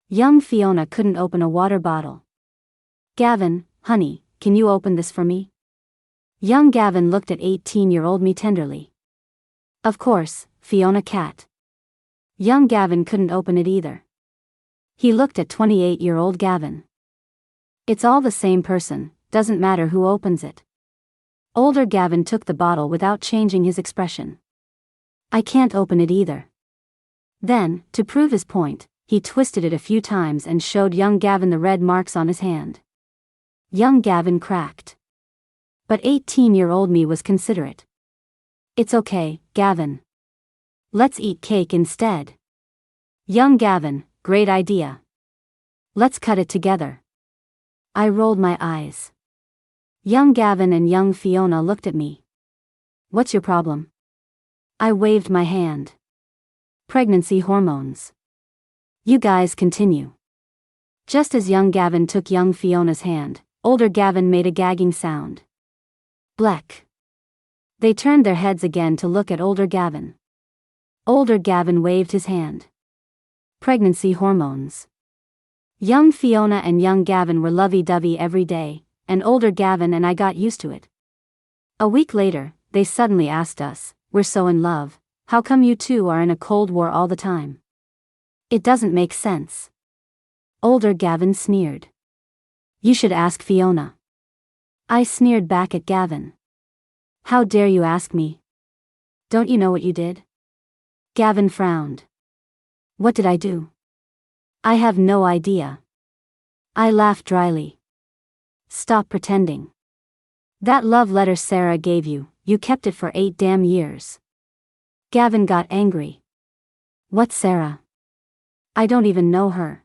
Young Fiona couldn't open a water bottle. Gavin, honey, can you open this for me? Young Gavin looked at 18-year-old me tenderly. Of course, Fiona cat. Young Gavin couldn't open it either. He looked at 28-year-old Gavin. It's all the same person, doesn't matter who opens it. Older Gavin took the bottle without changing his expression. I can't open it either. Then, to prove his point, he twisted it a few times and showed young Gavin the red marks on his hand. Young Gavin cracked. But 18-year-old me was considerate. It's okay, Gavin. Let's eat cake instead. Young Gavin, great idea. Let's cut it together. I rolled my eyes. Young Gavin and young Fiona looked at me. What's your problem? I waved my hand. Pregnancy hormones. You guys continue. Just as young Gavin took young Fiona's hand, older Gavin made a gagging sound. Bleck. They turned their heads again to look at older Gavin. Older Gavin waved his hand. Pregnancy hormones. Young Fiona and young Gavin were lovey-dovey every day, and older Gavin and I got used to it. A week later, they suddenly asked us, "We're so in love, how come you two are in a cold war all the time?" It doesn't make sense. Older Gavin sneered. You should ask Fiona. I sneered back at Gavin. How dare you ask me? Don't you know what you did? Gavin frowned. What did I do? I have no idea. I laughed dryly. Stop pretending. That love letter Sarah gave you, you kept it for 8 damn years. Gavin got angry. What Sarah? I don't even know her.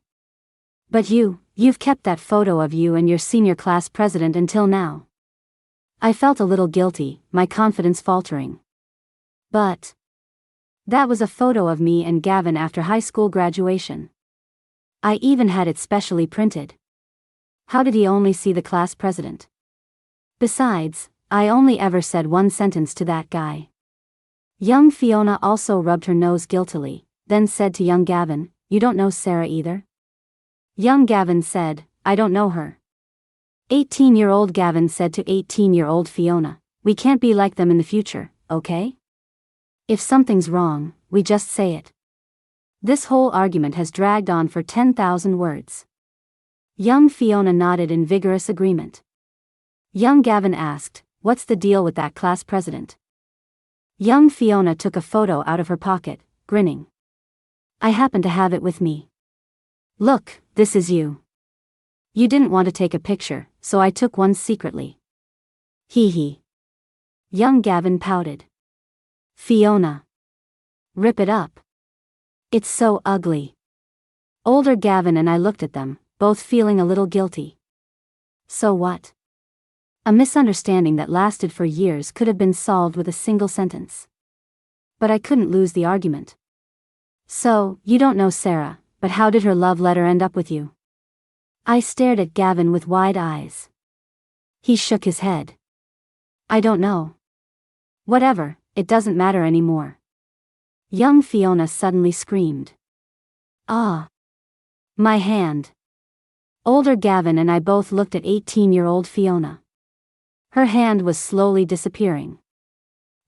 But you've kept that photo of you and your senior class president until now. I felt a little guilty, my confidence faltering. But that was a photo of me and Gavin after high school graduation. I even had it specially printed. How did he only see the class president? Besides, I only ever said one sentence to that guy. Young Fiona also rubbed her nose guiltily, then said to young Gavin, You don't know Sarah either? Young Gavin said, I don't know her. 18-year-old Gavin said to 18-year-old Fiona, We can't be like them in the future, okay? If something's wrong, we just say it. This whole argument has dragged on for 10,000 words. Young Fiona nodded in vigorous agreement. Young Gavin asked, What's the deal with that class president? Young Fiona took a photo out of her pocket, grinning. I happen to have it with me. Look, this is you. You didn't want to take a picture, so I took one secretly. Hee hee. Young Gavin pouted. Fiona. Rip it up. It's so ugly. Older Gavin and I looked at them, both feeling a little guilty. So what? A misunderstanding that lasted for years could have been solved with a single sentence. But I couldn't lose the argument. So, you don't know Sarah, but how did her love letter end up with you? I stared at Gavin with wide eyes. He shook his head. I don't know. Whatever, it doesn't matter anymore. Young Fiona suddenly screamed. Ah! My hand. Older Gavin and I both looked at 18-year-old Fiona. Her hand was slowly disappearing.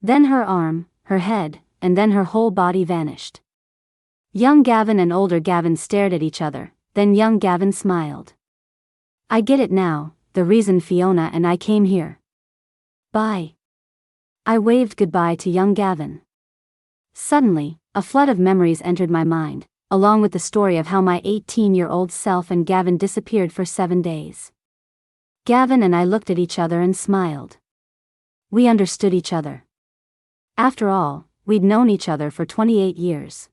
Then her arm, her head, and then her whole body vanished. Young Gavin and older Gavin stared at each other, then young Gavin smiled. I get it now, the reason Fiona and I came here. Bye. I waved goodbye to young Gavin. Suddenly, a flood of memories entered my mind, along with the story of how my 18-year-old self and Gavin disappeared for 7 days. Gavin and I looked at each other and smiled. We understood each other. After all, we'd known each other for 28 years.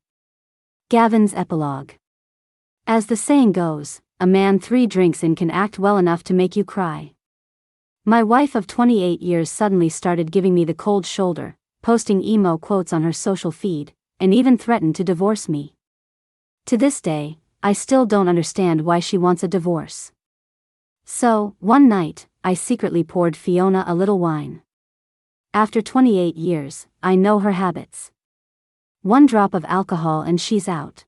Gavin's epilogue. As the saying goes, a man 3 drinks in can act well enough to make you cry. My wife of 28 years suddenly started giving me the cold shoulder, posting emo quotes on her social feed, and even threatened to divorce me. To this day, I still don't understand why she wants a divorce. So, one night, I secretly poured Fiona a little wine. After 28 years, I know her habits. 1 drop of alcohol and she's out.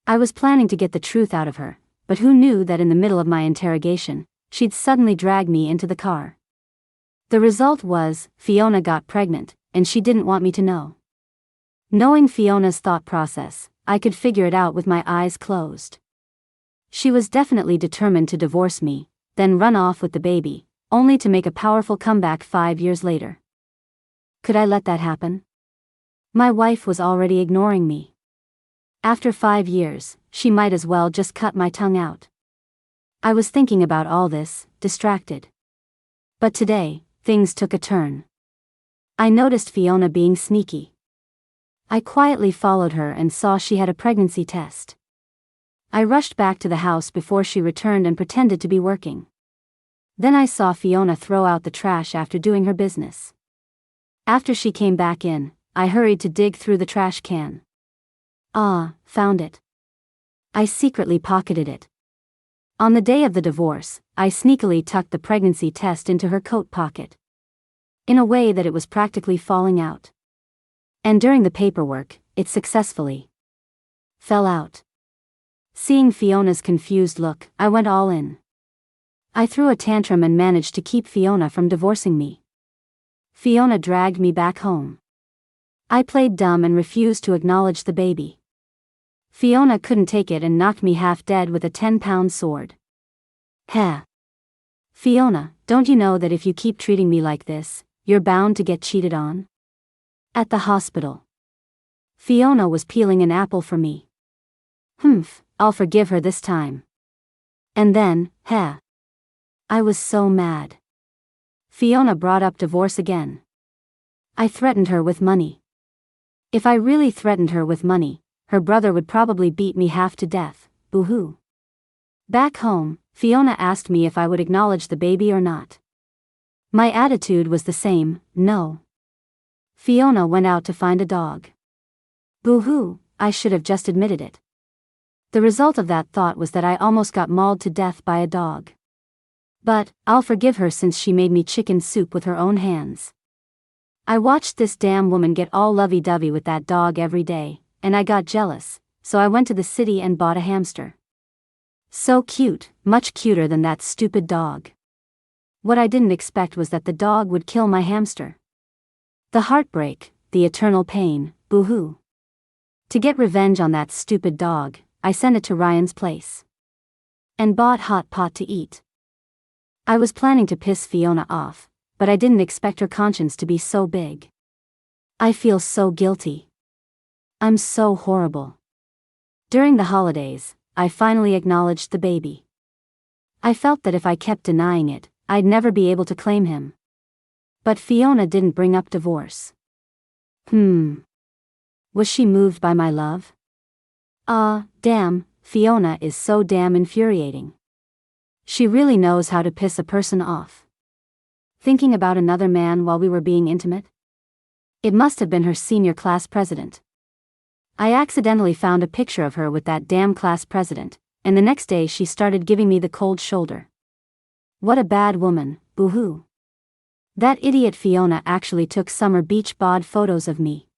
I was planning to get the truth out of her, but who knew that in the middle of my interrogation, she'd suddenly drag me into the car. The result was, Fiona got pregnant, and she didn't want me to know. Knowing Fiona's thought process, I could figure it out with my eyes closed. She was definitely determined to divorce me, then run off with the baby, only to make a powerful comeback 5 years later. Could I let that happen? My wife was already ignoring me. After 5 years, she might as well just cut my tongue out. I was thinking about all this, distracted. But today, things took a turn. I noticed Fiona being sneaky. I quietly followed her and saw she had a pregnancy test. I rushed back to the house before she returned and pretended to be working. Then I saw Fiona throw out the trash after doing her business. After she came back in, I hurried to dig through the trash can. Ah, found it. I secretly pocketed it. On the day of the divorce, I sneakily tucked the pregnancy test into her coat pocket. In a way that it was practically falling out. And during the paperwork, it successfully fell out. Seeing Fiona's confused look, I went all in. I threw a tantrum and managed to keep Fiona from divorcing me. Fiona dragged me back home. I played dumb and refused to acknowledge the baby. Fiona couldn't take it and knocked me half dead with a 10-pound sword. Heh. Fiona, don't you know that if you keep treating me like this, you're bound to get cheated on. At the hospital, Fiona was peeling an apple for me. I'll forgive her this time. And then, I was so mad. Fiona brought up divorce again. I threatened her with money. If I really threatened her with money, her brother would probably beat me half to death. Boo-hoo. Back home, Fiona asked me if I would acknowledge the baby or not. My attitude was the same, no. Fiona went out to find a dog. Boo-hoo, I should have just admitted it. The result of that thought was that I almost got mauled to death by a dog. But, I'll forgive her since she made me chicken soup with her own hands. I watched this damn woman get all lovey-dovey with that dog every day, and I got jealous, so I went to the city and bought a hamster. So cute, much cuter than that stupid dog. What I didn't expect was that the dog would kill my hamster. The heartbreak, the eternal pain, boo-hoo. To get revenge on that stupid dog, I sent it to Ryan's place. And bought hot pot to eat. I was planning to piss Fiona off, but I didn't expect her conscience to be so big. I feel so guilty. I'm so horrible. During the holidays, I finally acknowledged the baby. I felt that if I kept denying it, I'd never be able to claim him. But Fiona didn't bring up divorce. Was she moved by my love? Damn, Fiona is so damn infuriating. She really knows how to piss a person off. Thinking about another man while we were being intimate? It must have been her senior class president. I accidentally found a picture of her with that damn class president, and the next day she started giving me the cold shoulder. What a bad woman, boo-hoo. That idiot Fiona actually took summer beach bod photos of me.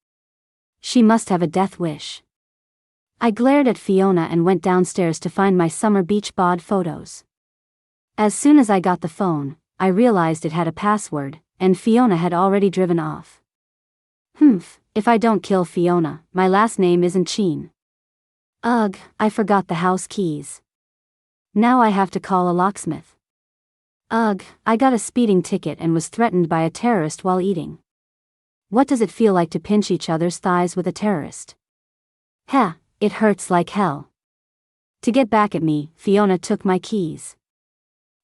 She must have a death wish. I glared at Fiona and went downstairs to find my summer beach bod photos. As soon as I got the phone, I realized it had a password, and Fiona had already driven off. If I don't kill Fiona, my last name isn't Cheen. Ugh, I forgot the house keys. Now I have to call a locksmith. Ugh, I got a speeding ticket and was threatened by a terrorist while eating. What does it feel like to pinch each other's thighs with a terrorist? It hurts like hell. To get back at me, Fiona took my keys.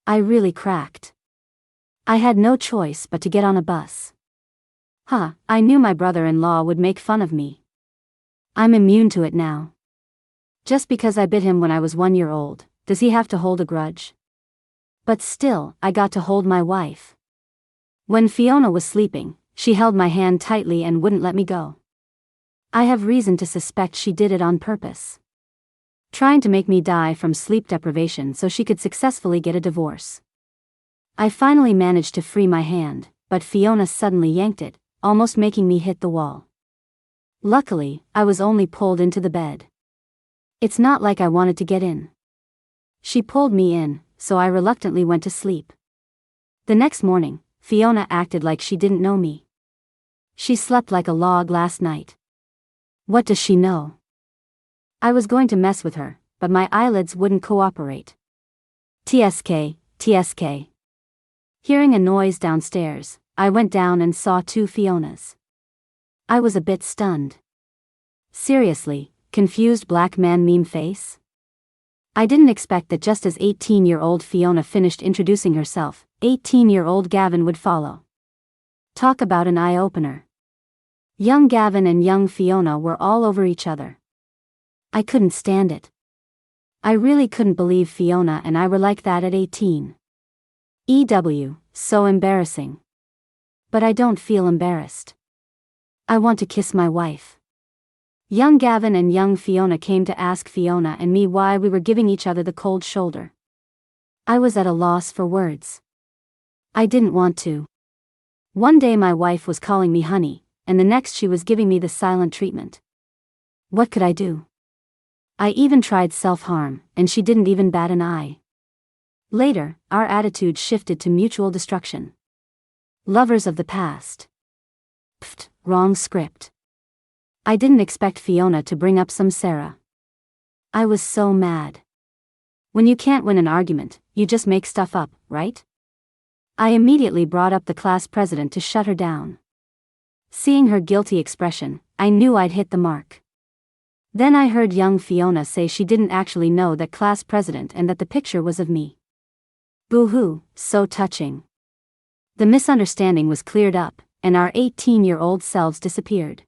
I really cracked. I had no choice but to get on a bus. I knew my brother-in-law would make fun of me. I'm immune to it now. Just because I bit him when I was 1 year old, does he have to hold a grudge? But still, I got to hold my wife. When Fiona was sleeping, she held my hand tightly and wouldn't let me go. I have reason to suspect she did it on purpose. Trying to make me die from sleep deprivation so she could successfully get a divorce. I finally managed to free my hand, but Fiona suddenly yanked it, almost making me hit the wall. Luckily, I was only pulled into the bed. It's not like I wanted to get in. She pulled me in, so I reluctantly went to sleep. The next morning, Fiona acted like she didn't know me. She slept like a log last night. What does she know? I was going to mess with her, but my eyelids wouldn't cooperate. TSK. Hearing a noise downstairs, I went down and saw 2 Fionas. I was a bit stunned. Seriously, confused black man meme face? I didn't expect that just as 18-year-old Fiona finished introducing herself, 18-year-old Gavin would follow. Talk about an eye-opener. Young Gavin and young Fiona were all over each other. I couldn't stand it. I really couldn't believe Fiona and I were like that at 18. So embarrassing. But I don't feel embarrassed. I want to kiss my wife. Young Gavin and young Fiona came to ask Fiona and me why we were giving each other the cold shoulder. I was at a loss for words. I didn't want to. One day my wife was calling me honey, and the next she was giving me the silent treatment. What could I do? I even tried self-harm, and she didn't even bat an eye. Later, our attitude shifted to mutual destruction. Lovers of the past. Wrong script. I didn't expect Fiona to bring up some Sarah. I was so mad. When you can't win an argument, you just make stuff up, right? I immediately brought up the class president to shut her down. Seeing her guilty expression, I knew I'd hit the mark. Then I heard young Fiona say she didn't actually know that class president and that the picture was of me. Boo-hoo, so touching. The misunderstanding was cleared up, and our 18-year-old selves disappeared.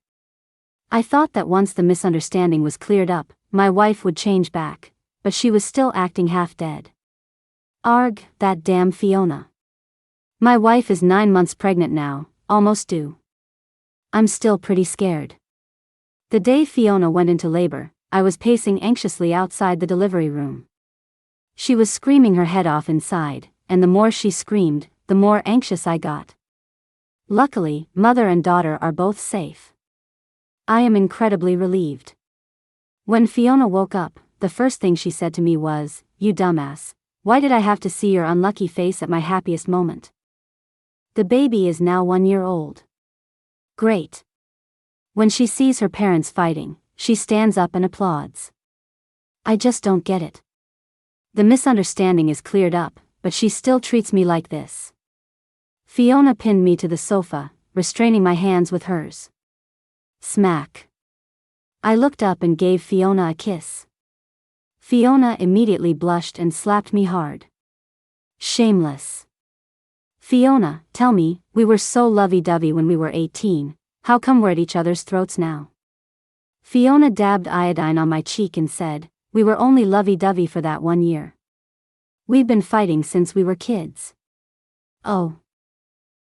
I thought that once the misunderstanding was cleared up, my wife would change back, but she was still acting half dead. Arg, that damn Fiona. My wife is 9 months pregnant now, almost due. I'm still pretty scared. The day Fiona went into labor, I was pacing anxiously outside the delivery room. She was screaming her head off inside, and the more she screamed, the more anxious I got. Luckily, mother and daughter are both safe. I am incredibly relieved. When Fiona woke up, the first thing she said to me was, "You dumbass, why did I have to see your unlucky face at my happiest moment?" The baby is now 1 year old. Great. When she sees her parents fighting, she stands up and applauds. I just don't get it. The misunderstanding is cleared up, but she still treats me like this. Fiona pinned me to the sofa, restraining my hands with hers. Smack. I looked up and gave Fiona a kiss. Fiona immediately blushed and slapped me hard. Shameless. Fiona, tell me, we were so lovey-dovey when we were 18, how come we're at each other's throats now? Fiona dabbed iodine on my cheek and said, we were only lovey-dovey for that 1 year. We've been fighting since we were kids. Oh.